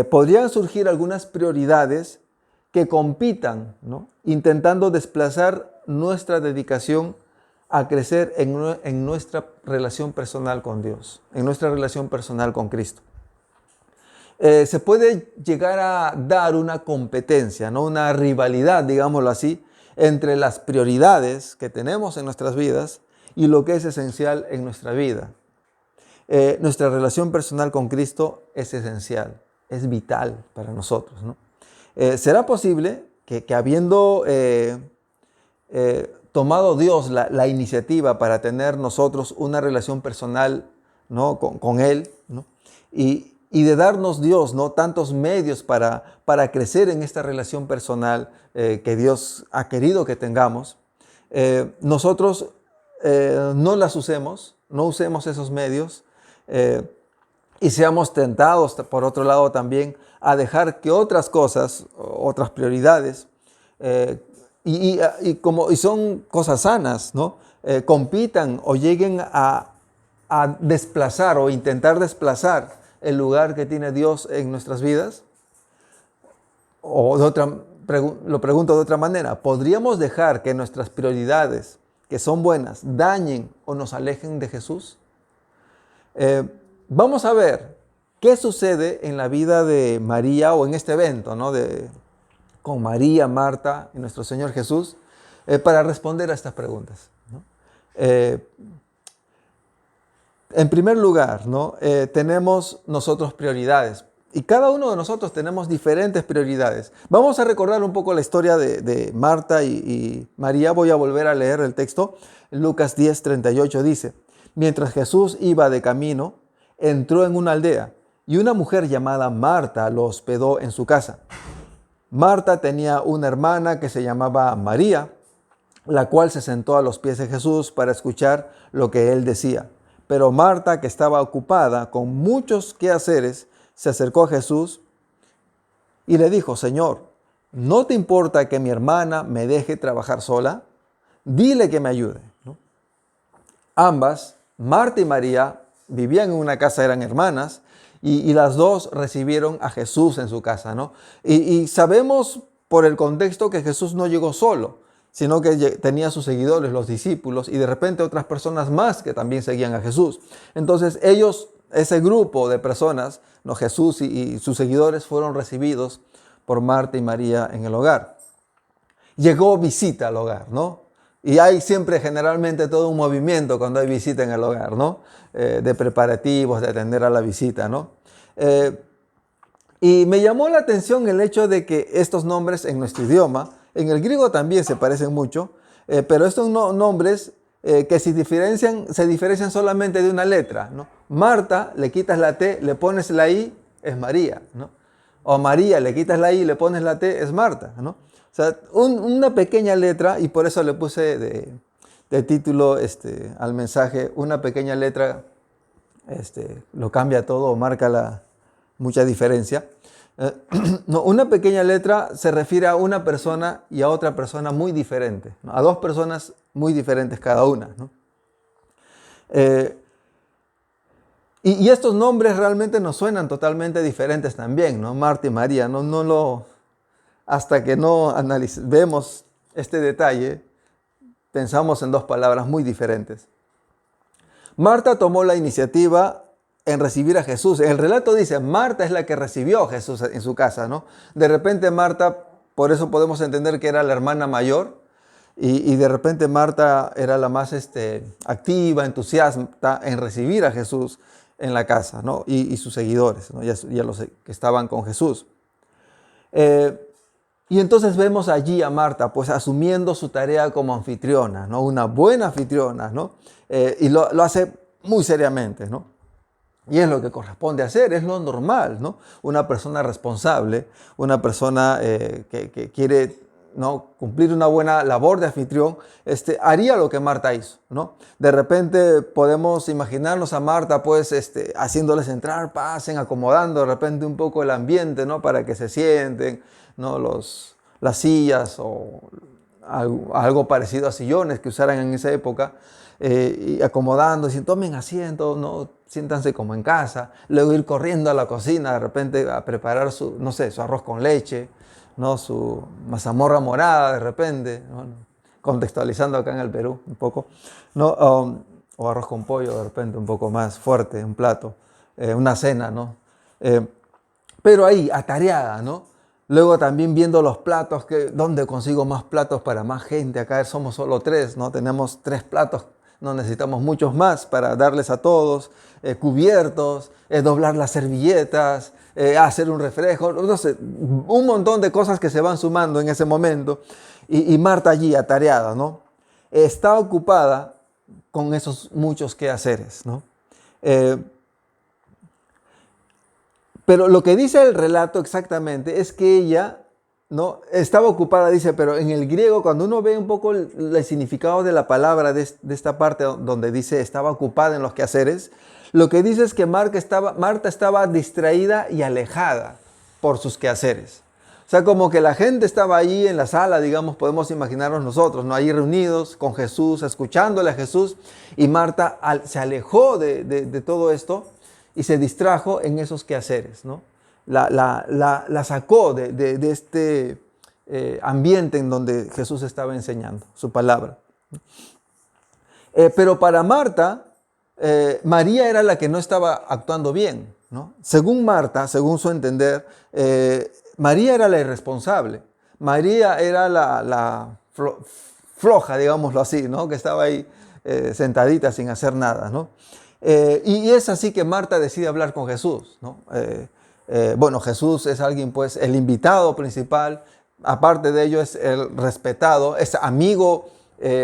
podrían surgir algunas prioridades que compitan, ¿no? Intentando desplazar nuestra dedicación a crecer en nuestra relación personal con Dios, en nuestra relación personal con Cristo. Se puede llegar a dar una competencia, ¿no? Una rivalidad, digámoslo así, entre las prioridades que tenemos en nuestras vidas y lo que es esencial en nuestra vida. Nuestra relación personal con Cristo es esencial, es vital para nosotros, ¿no? ¿Será posible que habiendo tomado Dios la iniciativa para tener nosotros una relación personal, ¿no? con Él, ¿no? y de darnos Dios, ¿no? tantos medios para crecer en esta relación personal que Dios ha querido que tengamos, nosotros no las usemos, no usemos esos medios y seamos tentados, por otro lado también, a dejar que otras cosas, otras prioridades, y son cosas sanas, ¿no? Compitan o lleguen a desplazar o intentar desplazar el lugar que tiene Dios en nuestras vidas. O lo pregunto de otra manera, ¿podríamos dejar que nuestras prioridades, que son buenas, dañen o nos alejen de Jesús? Vamos a ver qué sucede en la vida de María o en este evento, ¿no? Con María, Marta y nuestro Señor Jesús, para responder a estas preguntas, ¿no? En primer lugar, ¿no? Tenemos nosotros prioridades y cada uno de nosotros tenemos diferentes prioridades. Vamos a recordar un poco la historia de Marta y María. Voy a volver a leer el texto. Lucas 10:38 dice: mientras Jesús iba de camino, entró en una aldea y una mujer llamada Marta lo hospedó en su casa. Marta tenía una hermana que se llamaba María, la cual se sentó a los pies de Jesús para escuchar lo que él decía. Pero Marta, que estaba ocupada con muchos quehaceres, se acercó a Jesús y le dijo: Señor, ¿no te importa que mi hermana me deje trabajar sola? Dile que me ayude, ¿no? Ambas, Marta y María, vivían en una casa, eran hermanas, y las dos recibieron a Jesús en su casa, ¿no? Y sabemos por el contexto que Jesús no llegó solo, sino que tenía sus seguidores, los discípulos, y de repente otras personas más que también seguían a Jesús. Entonces ellos, ese grupo de personas, ¿no? Jesús y sus seguidores fueron recibidos por Marta y María en el hogar. Llegó visita al hogar, ¿no? Y hay siempre generalmente todo un movimiento cuando hay visita en el hogar, ¿no? De preparativos, de atender a la visita, ¿no? Y me llamó la atención el hecho de que estos nombres en nuestro idioma, en el griego también se parecen mucho, pero estos nombres que se diferencian solamente de una letra, ¿no? Marta, le quitas la T, le pones la I, es María, ¿no? O María, le quitas la I, le pones la T, es Marta, ¿no? O sea, una pequeña letra, y por eso le puse de título al mensaje, una pequeña letra lo cambia todo o marca mucha diferencia. No, una pequeña letra se refiere a una persona y a otra persona muy diferente, ¿no? A dos personas muy diferentes cada una, ¿no? Y estos nombres realmente nos suenan totalmente diferentes también, ¿no? Marta y María, hasta que no vemos este detalle, pensamos en dos palabras muy diferentes. Marta tomó la iniciativa en recibir a Jesús. El relato dice, Marta es la que recibió a Jesús en su casa, ¿no? De repente Marta, por eso podemos entender que era la hermana mayor, y de repente Marta era la más activa, entusiasta en recibir a Jesús en la casa, ¿no? Y sus seguidores, ¿no? Ya los que estaban con Jesús. Y entonces vemos allí a Marta, pues asumiendo su tarea como anfitriona, ¿no? Una buena anfitriona, ¿no? Y lo hace muy seriamente, ¿no? Y es lo que corresponde hacer, es lo normal, ¿no? Una persona responsable, una persona que quiere, ¿no? cumplir una buena labor de anfitrión, haría lo que Marta hizo, ¿no? De repente podemos imaginarnos a Marta, pues, haciéndoles entrar, pasen, acomodando de repente un poco el ambiente, ¿no? Para que se sienten, ¿no? Las sillas o algo parecido a sillones que usaran en esa época. y acomodando, diciendo, tomen asiento, ¿no? Siéntanse como en casa. Luego ir corriendo a la cocina, de repente a preparar su, no sé, su arroz con leche, ¿no? Su mazamorra morada, de repente, ¿no? Contextualizando acá en el Perú un poco, ¿no? O arroz con pollo, de repente un poco más fuerte, un plato, una cena, ¿no? Eh, pero ahí, atareada, ¿no? Luego también viendo los platos, ¿dónde consigo más platos para más gente? Acá somos solo 3, ¿no? Tenemos 3 platos, no necesitamos muchos más para darles a todos, cubiertos, doblar las servilletas, hacer un refresco, no sé, un montón de cosas que se van sumando en ese momento. Y Marta allí, atareada, ¿no? Está ocupada con esos muchos quehaceres, ¿no? Eh, Pero lo que dice el relato exactamente es que ella, ¿no? Estaba ocupada, dice, pero en el griego, cuando uno ve un poco el significado de la palabra de esta parte donde dice estaba ocupada en los quehaceres, lo que dice es que Marta estaba distraída y alejada por sus quehaceres. O sea, como que la gente estaba allí en la sala, digamos, podemos imaginarnos nosotros, ¿no? Allí reunidos con Jesús, escuchándole a Jesús, y Marta se alejó de todo esto y se distrajo en esos quehaceres, ¿no? La sacó de este ambiente en donde Jesús estaba enseñando su palabra. Pero para Marta, María era la que no estaba actuando bien, ¿no? Según Marta, según su entender, María era la irresponsable. María era la floja, digámoslo así, ¿no? Que estaba ahí sentadita sin hacer nada, ¿no? Y es así que Marta decide hablar con Jesús, ¿no? Bueno, Jesús es alguien, pues, el invitado principal. Aparte de ello, es el respetado, es amigo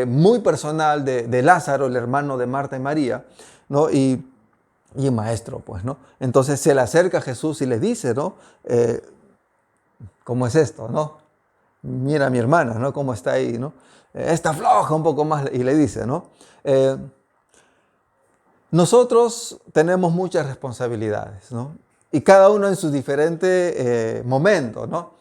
muy personal de Lázaro, el hermano de Marta y María, ¿no? Y maestro, pues, ¿no? Entonces se le acerca a Jesús y le dice, ¿no? ¿Cómo es esto, no? Mira a mi hermana, ¿no? ¿Cómo está ahí, no? Está floja un poco más, y le dice, ¿no? Nosotros tenemos muchas responsabilidades, ¿no? Y cada uno en su diferente momento, ¿no?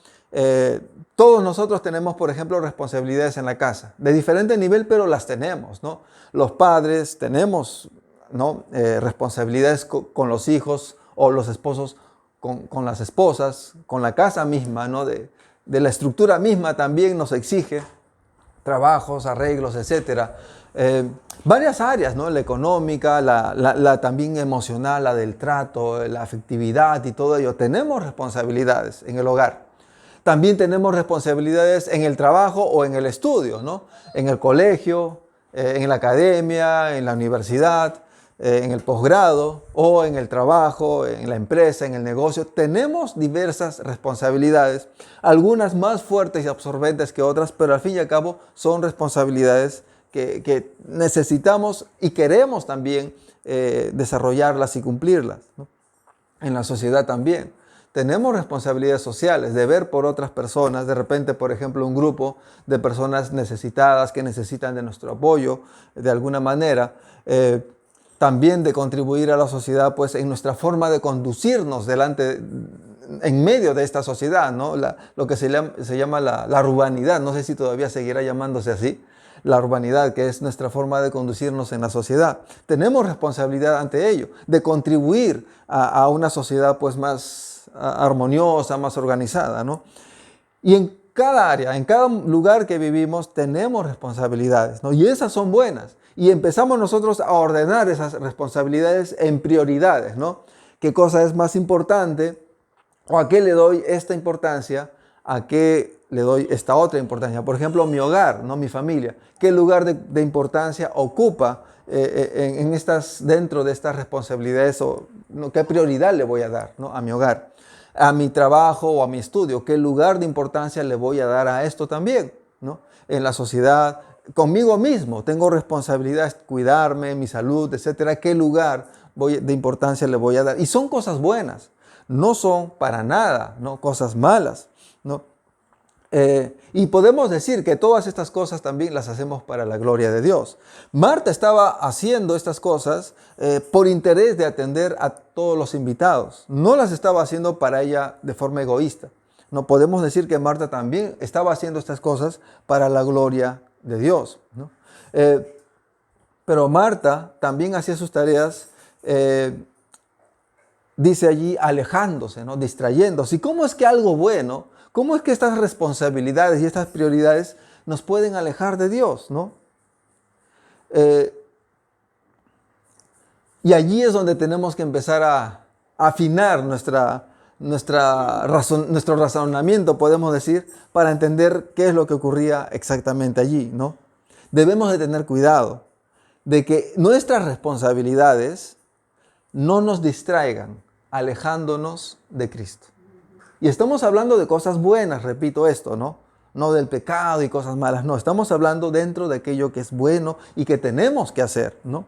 Todos nosotros tenemos, por ejemplo, responsabilidades en la casa, de diferente nivel, pero las tenemos, ¿no? Los padres tenemos, ¿no? Responsabilidades con los hijos, o los esposos con las esposas, con la casa misma, ¿no? De la estructura misma también nos exige trabajos, arreglos, etcétera. Varias áreas, ¿no? La económica, la también emocional, la del trato, la afectividad y todo ello. Tenemos responsabilidades en el hogar. También tenemos responsabilidades en el trabajo o en el estudio, ¿no? En el colegio, en la academia, en la universidad, en el posgrado o en el trabajo, en la empresa, en el negocio. Tenemos diversas responsabilidades, algunas más fuertes y absorbentes que otras, pero al fin y al cabo son responsabilidades que necesitamos y queremos también desarrollarlas y cumplirlas, ¿no? En la sociedad también. Tenemos responsabilidades sociales de ver por otras personas, de repente, por ejemplo, un grupo de personas necesitadas que necesitan de nuestro apoyo de alguna manera. También de contribuir a la sociedad, pues, en nuestra forma de conducirnos en medio de esta sociedad, ¿no? Lo que se llama la urbanidad, no sé si todavía seguirá llamándose así, la urbanidad, que es nuestra forma de conducirnos en la sociedad. Tenemos responsabilidad ante ello, de contribuir a una sociedad, pues, más armoniosa, más organizada, ¿no? Y en cada área, en cada lugar que vivimos, tenemos responsabilidades, ¿no? Y esas son buenas. Y empezamos nosotros a ordenar esas responsabilidades en prioridades, ¿no? ¿Qué cosa es más importante? ¿O a qué le doy esta importancia? ¿A qué le doy esta otra importancia? Por ejemplo, mi hogar, ¿no? Mi familia. ¿Qué lugar de importancia ocupa dentro de estas responsabilidades? O, ¿no? ¿Qué prioridad le voy a dar, ¿no? A mi hogar? A mi trabajo o a mi estudio. ¿Qué lugar de importancia le voy a dar a esto también, ¿no? En la sociedad, conmigo mismo, tengo responsabilidades, cuidarme, mi salud, etcétera. ¿Qué lugar de importancia le voy a dar? Y son cosas buenas, no son para nada, ¿no? Cosas malas, ¿no? Y podemos decir que todas estas cosas también las hacemos para la gloria de Dios. Marta estaba haciendo estas cosas por interés de atender a todos los invitados. No las estaba haciendo para ella de forma egoísta. No podemos decir que Marta también estaba haciendo estas cosas para la gloria de Dios, ¿no? Pero Marta también hacía sus tareas, dice allí, alejándose, ¿no? Distrayéndose. ¿Y cómo es que algo bueno, cómo es que estas responsabilidades y estas prioridades nos pueden alejar de Dios, ¿no? Y allí es donde tenemos que empezar a afinar nuestro razonamiento, podemos decir, para entender qué es lo que ocurría exactamente allí, ¿no? Debemos de tener cuidado de que nuestras responsabilidades no nos distraigan, alejándonos de Cristo. Y estamos hablando de cosas buenas, repito esto, ¿no? No del pecado y cosas malas, no. Estamos hablando dentro de aquello que es bueno y que tenemos que hacer, ¿no?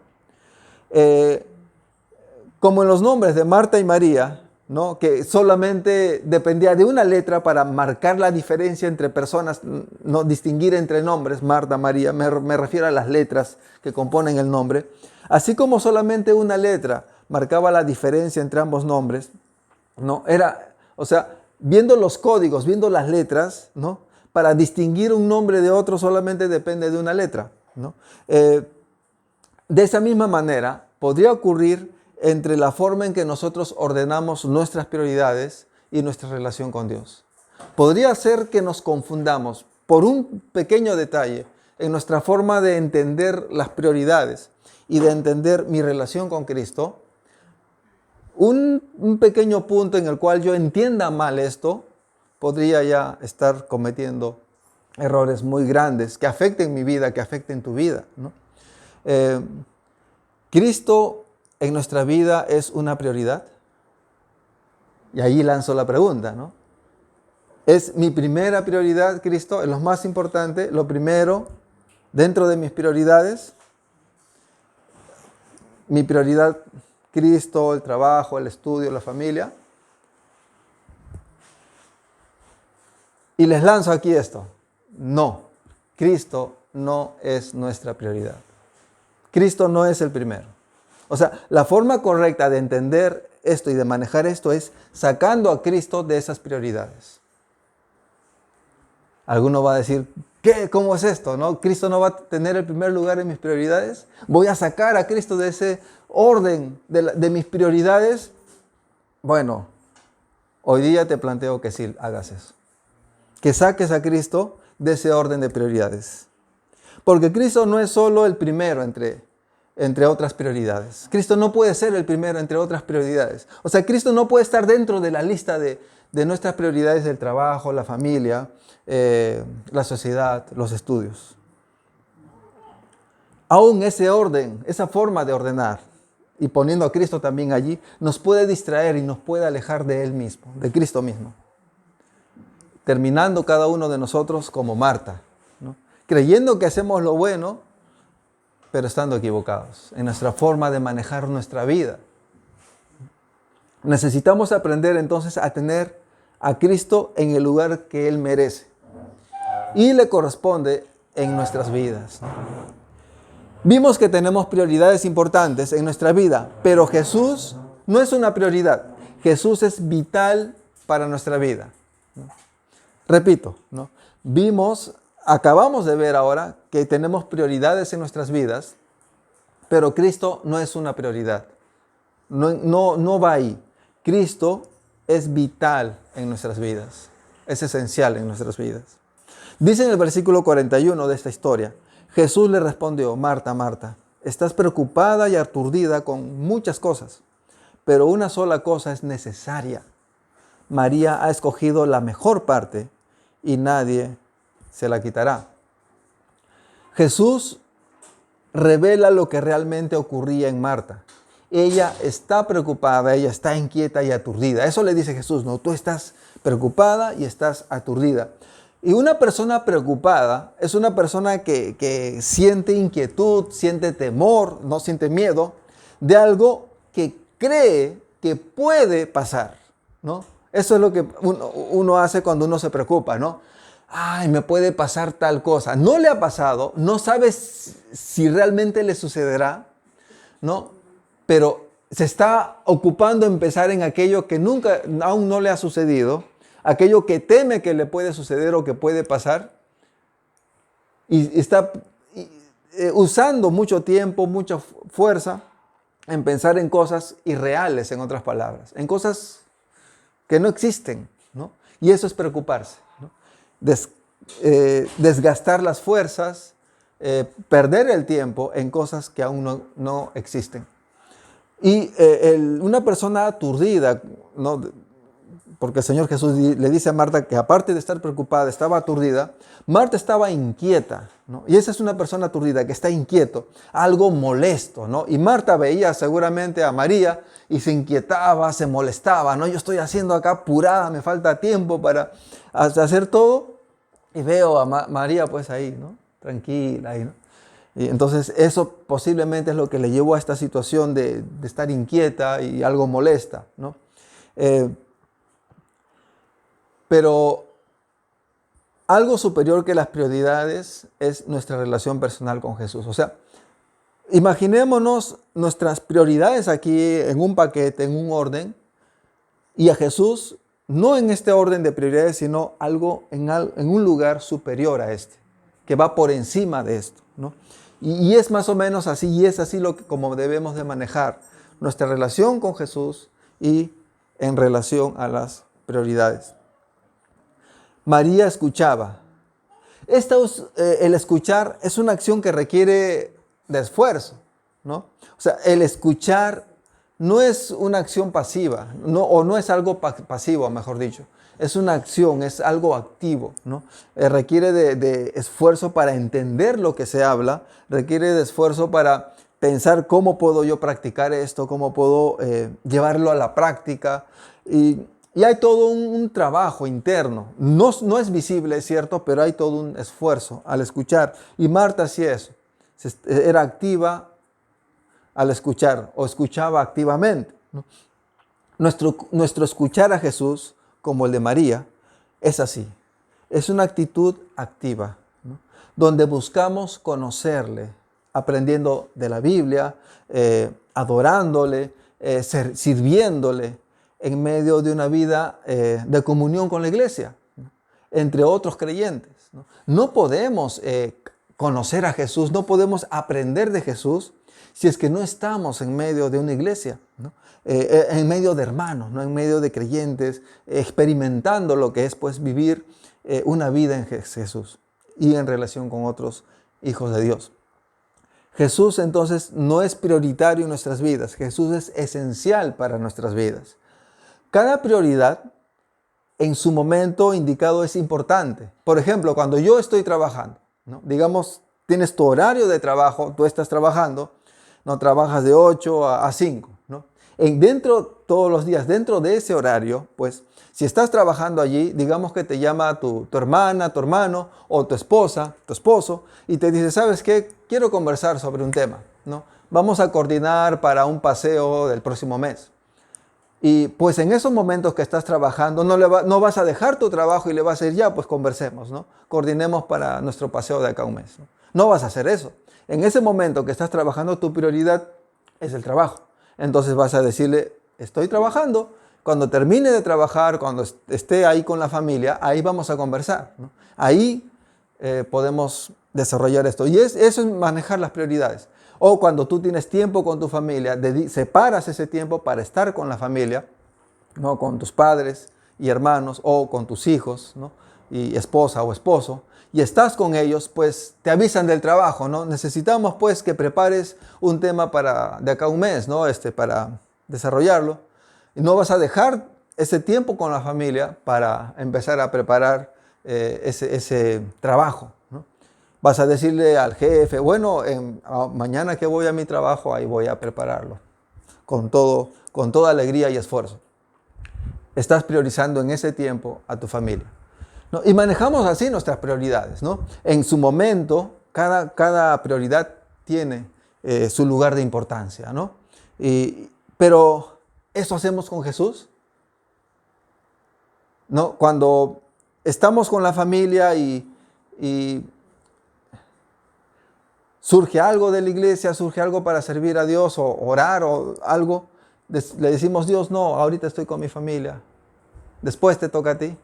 Como en los nombres de Marta y María, ¿no? Que solamente dependía de una letra para marcar la diferencia entre personas, no distinguir entre nombres, Marta, María, me refiero a las letras que componen el nombre. Así como solamente una letra marcaba la diferencia entre ambos nombres, ¿no? O sea, viendo los códigos, viendo las letras, ¿no? Para distinguir un nombre de otro solamente depende de una letra, ¿no? De esa misma manera, podría ocurrir entre la forma en que nosotros ordenamos nuestras prioridades y nuestra relación con Dios. Podría ser que nos confundamos por un pequeño detalle en nuestra forma de entender las prioridades y de entender mi relación con Cristo. Un pequeño punto en el cual yo entienda mal esto, podría ya estar cometiendo errores muy grandes que afecten mi vida, que afecten tu vida, ¿no? Cristo en nuestra vida es una prioridad. Y ahí lanzo la pregunta, ¿no? ¿Es mi primera prioridad Cristo? ¿Es lo más importante? ¿Lo primero dentro de mis prioridades? ¿Mi prioridad Cristo, el trabajo, el estudio, la familia? Y les lanzo aquí esto. No, Cristo no es nuestra prioridad. Cristo no es el primero. O sea, la forma correcta de entender esto y de manejar esto es sacando a Cristo de esas prioridades. Alguno va a decir, ¿qué? ¿Cómo es esto? ¿No? ¿Cristo no va a tener el primer lugar en mis prioridades? ¿Voy a sacar a Cristo de ese orden de mis prioridades? Bueno, hoy día te planteo que sí hagas eso. Que saques a Cristo de ese orden de prioridades. Porque Cristo no es solo el primero entre otras prioridades. Cristo no puede ser el primero entre otras prioridades. O sea, Cristo no puede estar dentro de la lista de nuestras prioridades del trabajo, la familia, la sociedad, los estudios. Aún ese orden, esa forma de ordenar y poniendo a Cristo también allí, nos puede distraer y nos puede alejar de Él mismo, de Cristo mismo. Terminando cada uno de nosotros como Marta, ¿no? Creyendo que hacemos lo bueno, pero estando equivocados en nuestra forma de manejar nuestra vida. Necesitamos aprender entonces a tener a Cristo en el lugar que Él merece y le corresponde en nuestras vidas. Vimos que tenemos prioridades importantes en nuestra vida, pero Jesús no es una prioridad. Jesús es vital para nuestra vida. Repito, ¿no? Acabamos de ver ahora que tenemos prioridades en nuestras vidas, pero Cristo no es una prioridad. No va ahí. Cristo es vital en nuestras vidas. Es esencial en nuestras vidas. Dice en el versículo 41 de esta historia, Jesús le respondió, Marta, Marta, estás preocupada y aturdida con muchas cosas, pero una sola cosa es necesaria. María ha escogido la mejor parte y nadie se la quitará. Jesús revela lo que realmente ocurría en Marta. Ella está preocupada, ella está inquieta y aturdida. Eso le dice Jesús, no, tú estás preocupada y estás aturdida. Y una persona preocupada es una persona que siente inquietud, siente temor, no siente miedo de algo que cree que puede pasar, ¿no? Eso es lo que uno hace cuando uno se preocupa, ¿no? Ay, me puede pasar tal cosa. No le ha pasado, no sabes si realmente le sucederá, ¿no? Pero se está ocupando en pensar en aquello que aún no le ha sucedido, aquello que teme que le puede suceder o que puede pasar, y usando mucho tiempo, mucha fuerza en pensar en cosas irreales, en otras palabras, en cosas que no existen, ¿no? Y eso es preocuparse, ¿no? Desgastar las fuerzas, perder el tiempo en cosas que aún no existen. Y una persona aturdida, ¿no? Porque el Señor Jesús le dice a Marta que aparte de estar preocupada, estaba aturdida. Marta estaba inquieta, ¿no? Y esa es una persona aturdida que está inquieto, algo molesto, ¿no? Y Marta veía seguramente a María y se inquietaba, se molestaba, ¿no? Yo estoy haciendo acá apurada, me falta tiempo para hacer todo. Y veo a María pues ahí, ¿no? Tranquila ahí, ¿no? Y entonces eso posiblemente es lo que le llevó a esta situación de estar inquieta y algo molesta, ¿no? Pero algo superior que las prioridades es nuestra relación personal con Jesús. O sea, imaginémonos nuestras prioridades aquí en un paquete, en un orden, y a Jesús no en este orden de prioridades, sino algo en un lugar superior a este, que va por encima de esto, ¿no? Y es más o menos así, y es así como debemos de manejar nuestra relación con Jesús y en relación a las prioridades. María escuchaba. El escuchar es una acción que requiere de esfuerzo, ¿no? O sea, el escuchar no es una acción pasiva, o no es algo pasivo, mejor dicho. Es una acción, es algo activo, ¿no? Requiere de esfuerzo para entender lo que se habla, requiere de esfuerzo para pensar cómo puedo yo practicar esto, cómo puedo llevarlo a la práctica. Y hay todo un trabajo interno. No es visible, es cierto, pero hay todo un esfuerzo al escuchar. Y Marta hacía eso. Era activa al escuchar o escuchaba activamente, ¿no? Nuestro escuchar a Jesús, como el de María, es así. Es una actitud activa, ¿no? Donde buscamos conocerle, aprendiendo de la Biblia, adorándole, sirviéndole, en medio de una vida de comunión con la iglesia, ¿no? Entre otros creyentes, ¿no? No podemos conocer a Jesús, no podemos aprender de Jesús si es que no estamos en medio de una iglesia, ¿no? En medio de hermanos, ¿no? En medio de creyentes, experimentando lo que es pues vivir una vida en Jesús y en relación con otros hijos de Dios. Jesús entonces no es prioritario en nuestras vidas, Jesús es esencial para nuestras vidas. Cada prioridad en su momento indicado es importante. Por ejemplo, cuando yo estoy trabajando, ¿no? Digamos, tienes tu horario de trabajo, tú estás trabajando, no trabajas de 8 a 5, ¿no? Todos los días, dentro de ese horario, pues, si estás trabajando allí, digamos que te llama tu hermana, tu hermano, o tu esposa, tu esposo, y te dice, ¿sabes qué? Quiero conversar sobre un tema, ¿no? Vamos a coordinar para un paseo del próximo mes. Y pues en esos momentos que estás trabajando, no vas a dejar tu trabajo y le vas a decir, ya, pues conversemos, ¿no? Coordinemos para nuestro paseo de acá a un mes, ¿no? No vas a hacer eso. En ese momento que estás trabajando, tu prioridad es el trabajo. Entonces vas a decirle, estoy trabajando. Cuando termine de trabajar, cuando esté ahí con la familia, ahí vamos a conversar, ¿no? Ahí podemos desarrollar esto. Y eso es manejar las prioridades. O cuando tú tienes tiempo con tu familia, separas ese tiempo para estar con la familia, ¿no? Con tus padres y hermanos o con tus hijos, ¿no? Y esposa o esposo, y estás con ellos, pues te avisan del trabajo, ¿no? Necesitamos pues que prepares un tema de acá a un mes, ¿no? Para desarrollarlo. Y no vas a dejar ese tiempo con la familia para empezar a preparar ese trabajo, ¿no? Vas a decirle al jefe, bueno, mañana que voy a mi trabajo, ahí voy a prepararlo con toda alegría y esfuerzo. Estás priorizando en ese tiempo a tu familia, ¿no? Y manejamos así nuestras prioridades, ¿no? En su momento, cada prioridad tiene su lugar de importancia, ¿no? Pero ¿eso hacemos con Jesús? ¿No? Cuando estamos con la familia y surge algo de la iglesia, surge algo para servir a Dios o orar o algo, le decimos, Dios, no, ahorita estoy con mi familia, después te toca a ti,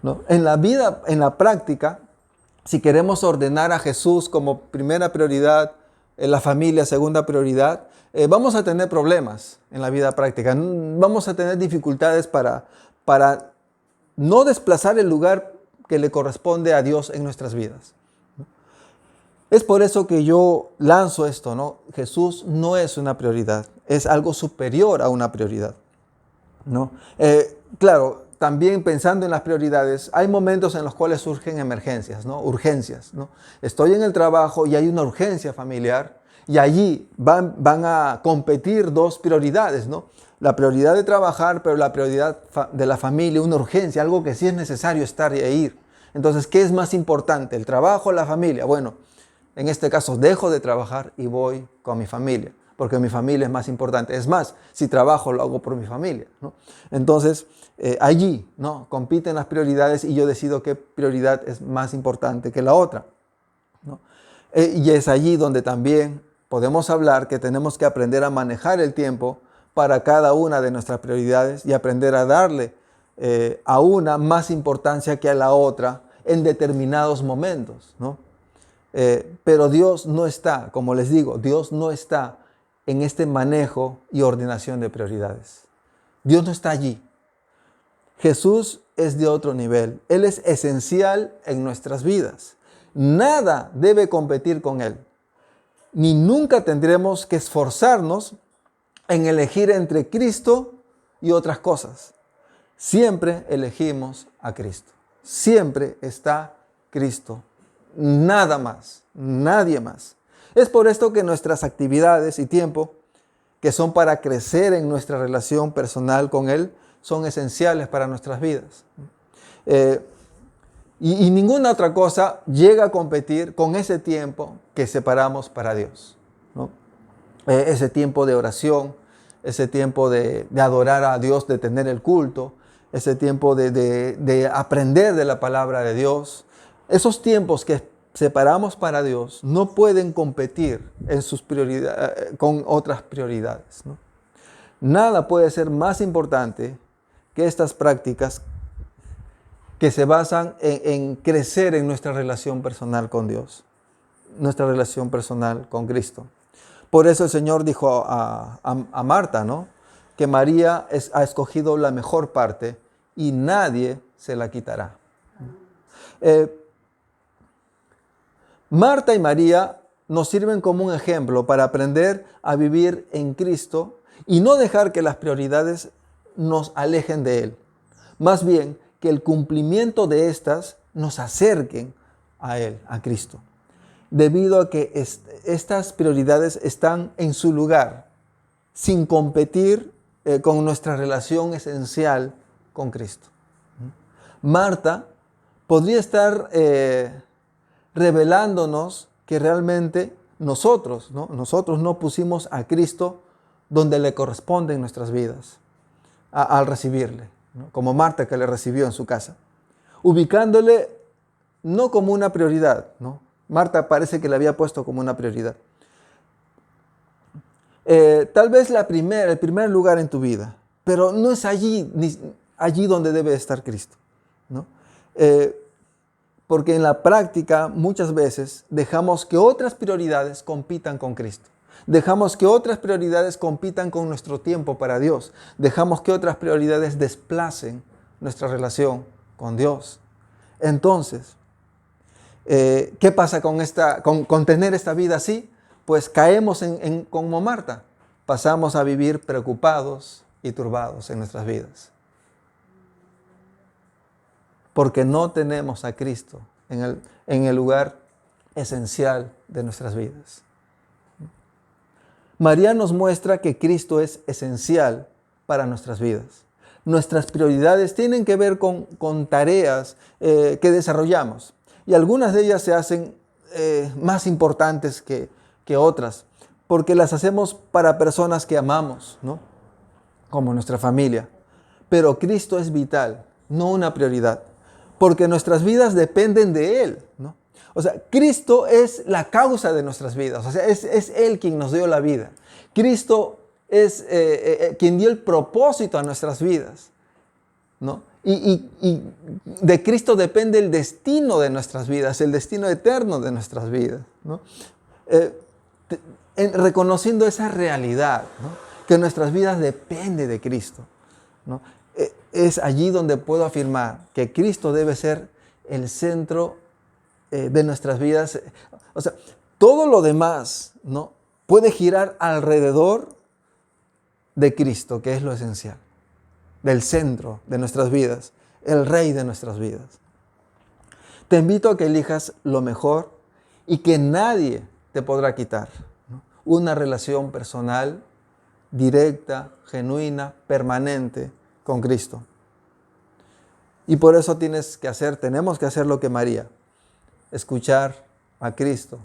¿no? En la vida, en la práctica, si queremos ordenar a Jesús como primera prioridad, la familia segunda prioridad, vamos a tener problemas en la vida práctica. Vamos a tener dificultades para no desplazar el lugar que le corresponde a Dios en nuestras vidas. Es por eso que yo lanzo esto, ¿no? Jesús no es una prioridad, es algo superior a una prioridad, ¿no? Claro, también pensando en las prioridades, hay momentos en los cuales surgen emergencias, ¿no? Urgencias, ¿no? Estoy en el trabajo y hay una urgencia familiar y allí van a competir dos prioridades, ¿no? La prioridad de trabajar, pero la prioridad de la familia, una urgencia, algo que sí es necesario estar e ir. Entonces, ¿qué es más importante, el trabajo o la familia? Bueno, en este caso dejo de trabajar y voy con mi familia, porque mi familia es más importante. Es más, si trabajo lo hago por mi familia, ¿no? Entonces, allí, ¿no?, compiten las prioridades y yo decido qué prioridad es más importante que la otra, ¿no? Y es allí donde también podemos hablar que tenemos que aprender a manejar el tiempo para cada una de nuestras prioridades y aprender a darle a una más importancia que a la otra en determinados momentos, ¿no? Pero Dios no está, como les digo, Dios no está en este manejo y ordenación de prioridades. Dios no está allí. Jesús es de otro nivel. Él es esencial en nuestras vidas. Nada debe competir con Él. Ni nunca tendremos que esforzarnos en elegir entre Cristo y otras cosas. Siempre elegimos a Cristo. Siempre está Cristo. Nada más, nadie más. Es por esto que nuestras actividades y tiempo, que son para crecer en nuestra relación personal con Él, son esenciales para nuestras vidas. Y ninguna otra cosa llega a competir con ese tiempo que separamos para Dios, ¿no? Ese tiempo de oración, ese tiempo de adorar a Dios, de tener el culto, ese tiempo de aprender de la palabra de Dios. Esos tiempos que separamos para Dios no pueden competir en sus prioridades, con otras prioridades, ¿no? Nada puede ser más importante que estas prácticas que se basan en crecer en nuestra relación personal con Dios, nuestra relación personal con Cristo. Por eso el Señor dijo a Marta, ¿no?, que María ha escogido la mejor parte y nadie se la quitará. Marta y María nos sirven como un ejemplo para aprender a vivir en Cristo y no dejar que las prioridades nos alejen de Él. Más bien, que el cumplimiento de estas nos acerquen a Él, a Cristo, debido a que estas prioridades están en su lugar, sin competir con nuestra relación esencial con Cristo. Marta podría estar revelándonos que realmente nosotros no pusimos a Cristo donde le corresponde en nuestras vidas al recibirle, ¿no?, como Marta, que le recibió en su casa, ubicándole no como una prioridad, ¿no? Marta parece que le había puesto como una prioridad. Tal vez el primer lugar en tu vida, pero no es allí donde debe estar Cristo, ¿no? Porque en la práctica muchas veces dejamos que otras prioridades compitan con Cristo. Dejamos que otras prioridades compitan con nuestro tiempo para Dios. Dejamos que otras prioridades desplacen nuestra relación con Dios. Entonces, ¿qué pasa con tener esta vida así? Pues caemos como Marta. Pasamos a vivir preocupados y turbados en nuestras vidas. Porque no tenemos a Cristo en el lugar esencial de nuestras vidas. María nos muestra que Cristo es esencial para nuestras vidas. Nuestras prioridades tienen que ver con tareas que desarrollamos y algunas de ellas se hacen más importantes que otras porque las hacemos para personas que amamos, ¿no?, como nuestra familia. Pero Cristo es vital, no una prioridad, porque nuestras vidas dependen de Él, ¿no? O sea, Cristo es la causa de nuestras vidas. O sea, es Él quien nos dio la vida. Cristo es quien dio el propósito a nuestras vidas, ¿no? Y de Cristo depende el destino de nuestras vidas, el destino eterno de nuestras vidas, ¿no? Reconociendo esa realidad, ¿no? Que nuestras vidas dependen de Cristo, ¿no? Es allí donde puedo afirmar que Cristo debe ser el centro de nuestras vidas. O sea, todo lo demás, ¿no? Puede girar alrededor de Cristo, que es lo esencial, del centro de nuestras vidas, el Rey de nuestras vidas. Te invito a que elijas lo mejor y que nadie te podrá quitar, ¿no? Una relación personal, directa, genuina, permanente con Cristo. Y por eso tenemos que hacer lo que María, escuchar a Cristo,